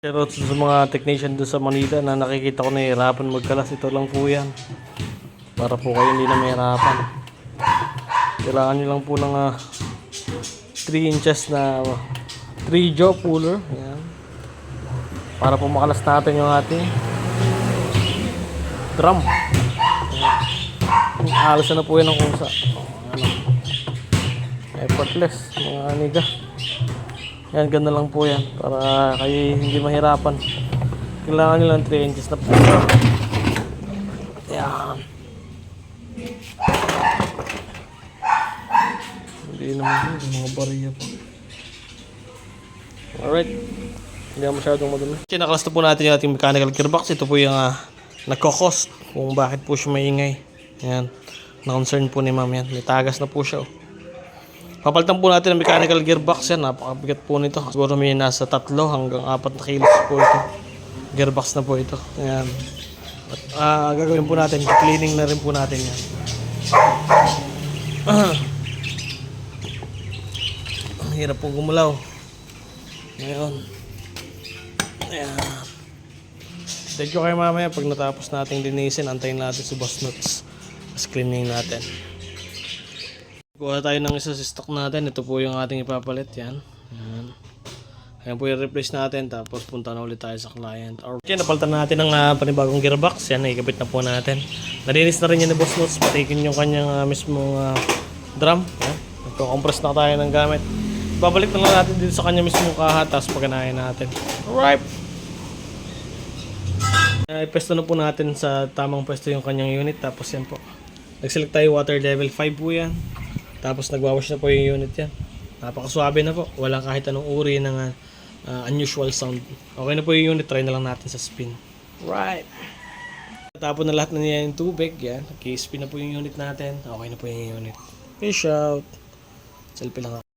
Pero sa mga technician doon sa Manila na nakikita ko nahihirapan magkalas, ito lang po yan. Para po kayo hindi na mahirapan. Kailangan nyo lang po ng 3 inches na 3 jaw puller. Ayan. Para po makalas natin yung ating drum. Alas na po yan ng kusa. Ano. Effortless mga aniga. Yan, ganda lang po yan para kayo hindi mahirapan. Kailangan nyo lang 3 inches na po. Yan. Hindi naman yun, mga bariya po. Alright. Hindi na masyadong madumi. Nakalas na po natin yung ating mechanical gearbox. Ito po yung nagkakos kung bakit po siya maingay. Yan. Na-concern po ni ma'am yan. May tagas na po siya. Papalitan po natin ang mechanical gearbox yan. Napakabigat po nito. Siguro may nasa 3 hanggang 4 na kilos po ito. Gearbox na po ito. Ayan. At gagawin po natin. Cleaning na rin po natin yan. Ang hirap po gumulaw. Ngayon. Ayan. Thank you kayo mamaya. Pag natapos natin linisin, antayin natin si Boss Nuts. Mas cleaning natin. Kuha tayo ng isa sa stock natin. Ito po yung ating ipapalit. Yan. Ayan po yung replace natin. Tapos punta na ulit tayo sa client. Okay, napalitan natin ng panibagong gearbox. Yan, ikabit na po natin. Nalinis na rin yan ni Boss Nuts. Patikin yung kanyang mismong drum. Yan. Nagko-compress na tayo ng gamit. Babalik na lang natin dito sa kanya mismong kaha. Tapos pagkanahin natin. Alright! Ipesto na po natin sa tamang pwesto yung kanyang unit. Tapos yan po. Nag-select tayo water level 5 po yan. Tapos nagwawash na po yung unit yan. Napakaswabe na po. Walang kahit anong uri ng unusual sound. Okay na po yung unit. Try na lang natin sa spin. Right. Tapos na lahat na niya yung tubig. Yan. Okay, spin na po yung unit natin. Okay na po yung unit. Peace out. Selfie lang ako.